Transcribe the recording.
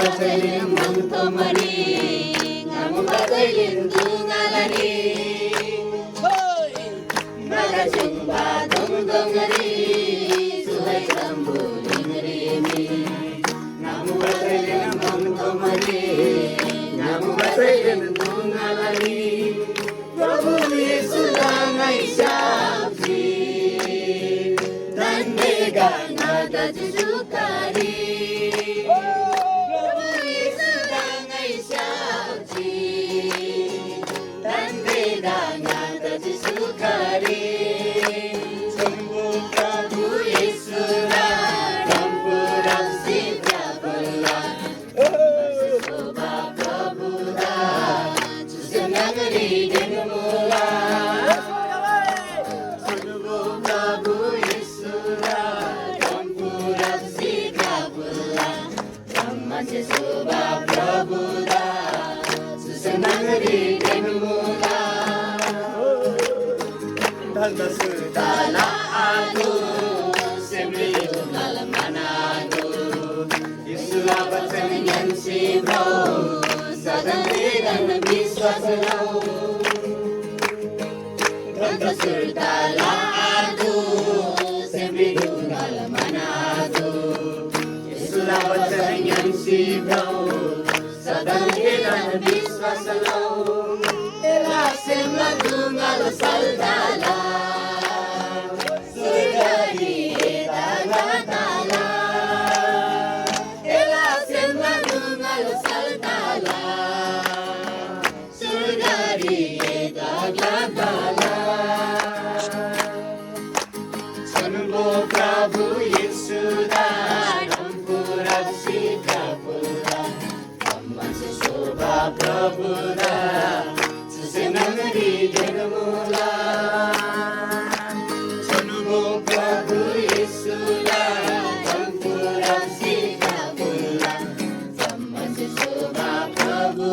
batalin mangtomani ngamu batalin dungalani magajumba dongdongari suhai rambu dingrimi ngamu batalin mangtomani ngamu batalin dungalani Prabhu Yesu dangai syabdi dan mega nada jujukari Prabhu Yesu dangai syabdi dan mega nada jujukari Sembu Prabhu Yesu rampura sivya bola Soba Prabhu da Susanagari denumula Sembu Prabhu Yesu rampura sivya bola Soba Prabhu da Susanagari denumula Dana sudala adu sembilu malamanadu Isulah bacaan yang sibau Sadari dan biswaslau Dana sudala adu sembilu malamanadu Isulah bacaan yang sibau Sadari dan biswaslau Elasim ladungal saldala Surgadi dagatala Elasim ladungal saldala Surgadi dagatala Sanumbo Prabhu Yesu rampurab sikapula Kamasi soba Prabhu Susanagari denumula Sanumbo Prabhu Yesu rampurab sikapula Kamasi soba Prabhu